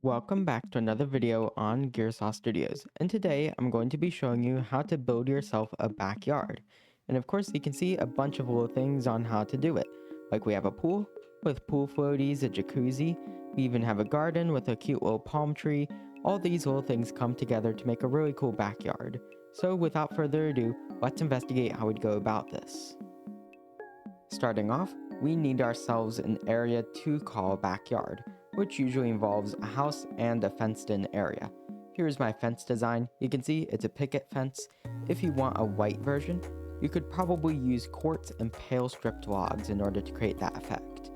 Welcome back to another video on Gearsaw Studios, and today I'm going to be showing you how to build yourself a backyard. And of course you can see a bunch of little things on how to do it. Like we have a pool with pool floaties, a jacuzzi, we even have a garden with a cute little palm tree. All these little things come together to make a really cool backyard. So without further ado, let's investigate how we'd go about this. Starting off, we need ourselves an area to call a backyard, which usually involves a house and a fenced-in area. Here's my fence design. You can see it's a picket fence. If you want a white version, you could probably use quartz and pale stripped logs in order to create that effect.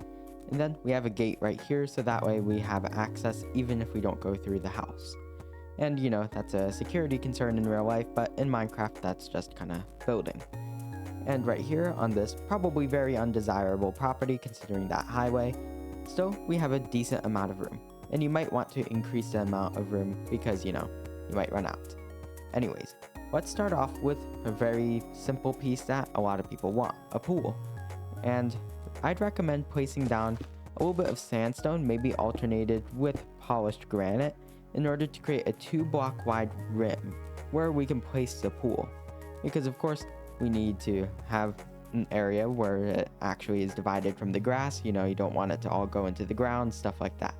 And then we have a gate right here, so that way we have access even if we don't go through the house. And you know, that's a security concern in real life, but in Minecraft that's just kind of building. And right here on this probably very undesirable property considering that highway, still we have a decent amount of room. And you might want to increase the amount of room because, you know, you might run out. Anyways, let's start off with a very simple piece that a lot of people want, a pool. And I'd recommend placing down a little bit of sandstone, maybe alternated with polished granite, in order to create a 2-block wide rim where we can place the pool. Because of course, we need to have an area where it actually is divided from the grass. You know, you don't want it to all go into the ground, stuff like that.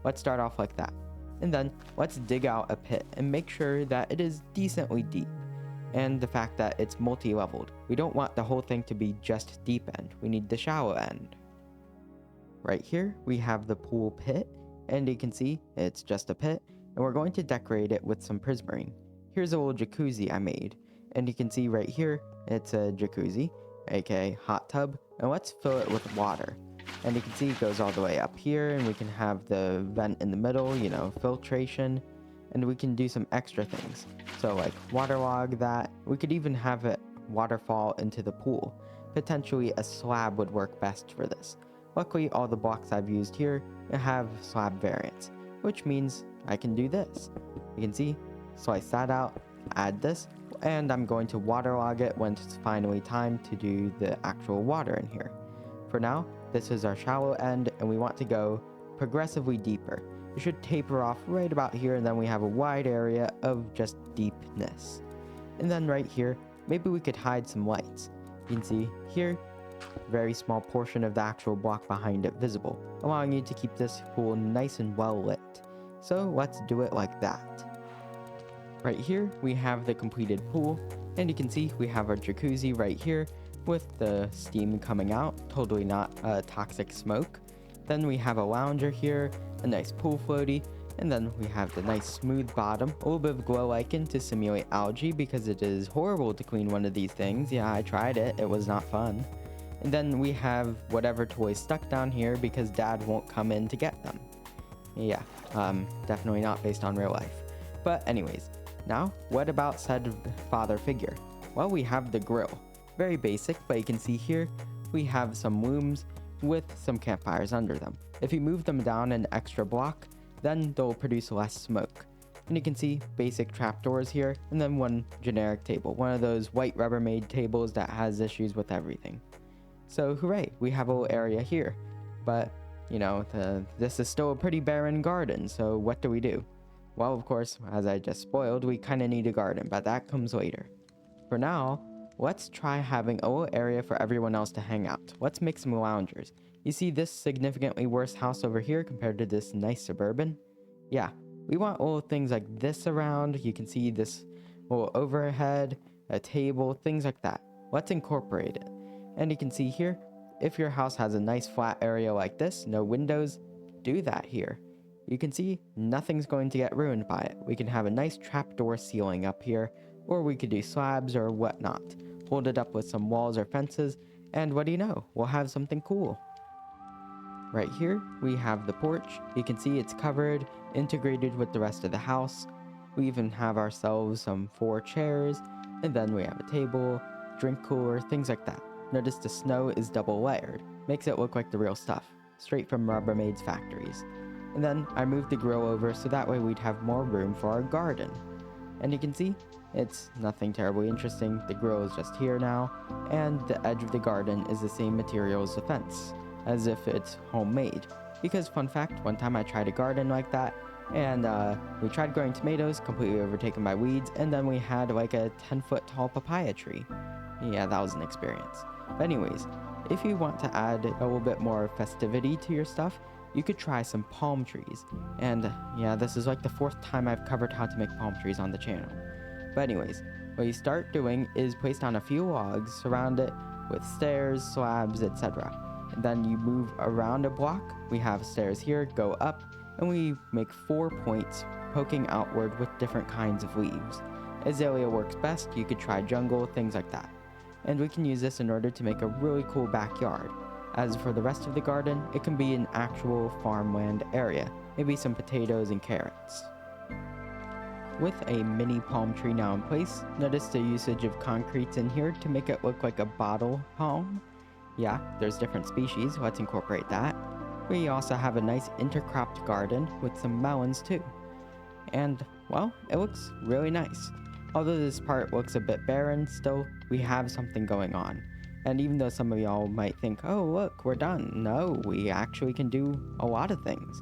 Let's start off like that. And then let's dig out a pit and make sure that it is decently deep. And the fact that it's multi-leveled. We don't want the whole thing to be just deep end. We need the shallow end. Right here, we have the pool pit. And you can see it's just a pit. And we're going to decorate it with some prismarine. Here's a little jacuzzi I made. And you can see right here, it's a jacuzzi, aka hot tub, and let's fill it with water. And you can see it goes all the way up here, and we can have the vent in the middle, you know, filtration, and we can do some extra things. So like waterlog that, we could even have it waterfall into the pool. Potentially a slab would work best for this. Luckily, all the blocks I've used here have slab variants, which means I can do this. You can see, slice that out, add this, and I'm going to waterlog it when it's finally time to do the actual water in here. For now, this is our shallow end, and we want to go progressively deeper. It should taper off right about here, and then we have a wide area of just deepness. And then right here, maybe we could hide some lights. You can see here, very small portion of the actual block behind it visible, allowing you to keep this pool nice and well lit. So let's do it like that. Right here, we have the completed pool, and you can see we have our jacuzzi right here with the steam coming out, totally not toxic smoke. Then we have a lounger here, a nice pool floaty, and then we have the nice smooth bottom, a little bit of glow lichen to simulate algae because it is horrible to clean one of these things. Yeah, I tried it, it was not fun. And then we have whatever toys stuck down here because dad won't come in to get them. Yeah, definitely not based on real life. But anyways, now, what about said father figure? Well, we have the grill. Very basic, but you can see here, we have some looms with some campfires under them. If you move them down an extra block, then they'll produce less smoke. And you can see basic trapdoors here, and then one generic table. One of those white Rubbermaid tables that has issues with everything. So hooray, we have a little area here. But, you know, this is still a pretty barren garden, so what do we do? Well, of course, as I just spoiled, we kind of need a garden, but that comes later. For now, let's try having a little area for everyone else to hang out. Let's make some loungers. You see this significantly worse house over here compared to this nice suburban? Yeah, we want little things like this around. You can see this little overhead, a table, things like that. Let's incorporate it. And you can see here, if your house has a nice flat area like this, no windows, do that here. You can see nothing's going to get ruined by it. We can have a nice trapdoor ceiling up here, or we could do slabs or whatnot. Hold it up with some walls or fences, and what do you know? We'll have something cool. Right here, we have the porch. You can see it's covered, integrated with the rest of the house. We even have ourselves some 4 chairs, and then we have a table, drink cooler, things like that. Notice the snow is double layered. Makes it look like the real stuff, straight from Rubbermaid's factories. And then I moved the grill over so that way we'd have more room for our garden. And you can see, it's nothing terribly interesting. The grill is just here now, and the edge of the garden is the same material as the fence, as if it's homemade. Because fun fact, one time I tried a garden like that, and we tried growing tomatoes, completely overtaken by weeds, and then we had like a 10-foot tall papaya tree. Yeah, that was an experience. But anyways, if you want to add a little bit more festivity to your stuff, you could try some palm trees. And yeah, this is like the 4th time I've covered how to make palm trees on the channel. But anyways, what you start doing is place down a few logs, surround it with stairs, slabs, etc. And then you move around a block. We have stairs here, go up, and we make 4 points poking outward with different kinds of leaves. Azalea works best, you could try jungle, things like that. And we can use this in order to make a really cool backyard. As for the rest of the garden, it can be an actual farmland area, maybe some potatoes and carrots. With a mini palm tree now in place, notice the usage of concretes in here to make it look like a bottle palm. Yeah, there's different species, let's incorporate that. We also have a nice intercropped garden with some melons too. And, well, it looks really nice. Although this part looks a bit barren, still, we have something going on. And even though some of y'all might think, oh look, we're done. No, we actually can do a lot of things.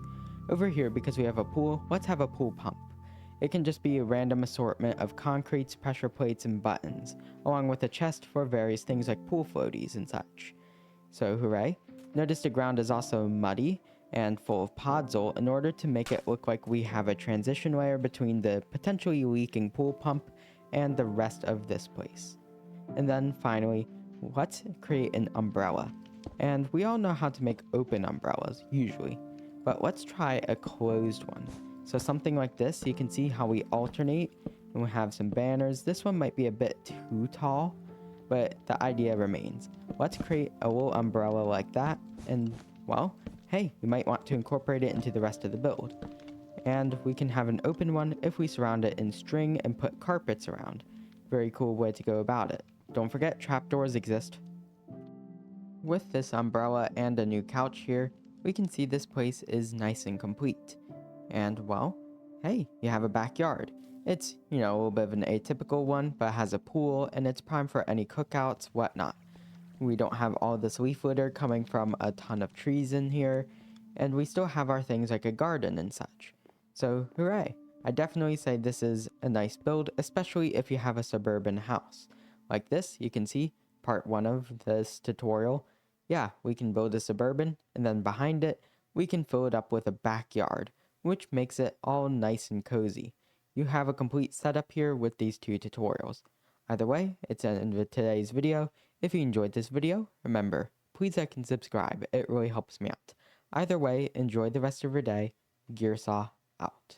Over here, because we have a pool, let's have a pool pump. It can just be a random assortment of concretes, pressure plates, and buttons, along with a chest for various things like pool floaties and such. So hooray. Notice the ground is also muddy and full of podzol in order to make it look like we have a transition layer between the potentially leaking pool pump and the rest of this place. And then finally, let's create an umbrella. And we all know how to make open umbrellas, usually, but let's try a closed one. So something like this, you can see how we alternate, and we have some banners. This one might be a bit too tall, but the idea remains. Let's create a little umbrella like that, and well, hey, you might want to incorporate it into the rest of the build. And we can have an open one if we surround it in string and put carpets around. Very cool way to go about it. Don't forget, trapdoors exist. With this umbrella and a new couch here, we can see this place is nice and complete. And well, hey, you have a backyard. It's, a little bit of an atypical one, but has a pool and it's prime for any cookouts, whatnot. We don't have all this leaf litter coming from a ton of trees in here, and we still have our things like a garden and such. So hooray! I definitely say this is a nice build, especially if you have a suburban house. Like this, you can see part 1 of this tutorial. Yeah, we can build a suburban, and then behind it, we can fill it up with a backyard, which makes it all nice and cozy. You have a complete setup here with these 2 tutorials. Either way, it's the end of today's video. If you enjoyed this video, remember, please like and subscribe, it really helps me out. Either way, enjoy the rest of your day. Gearsaw out.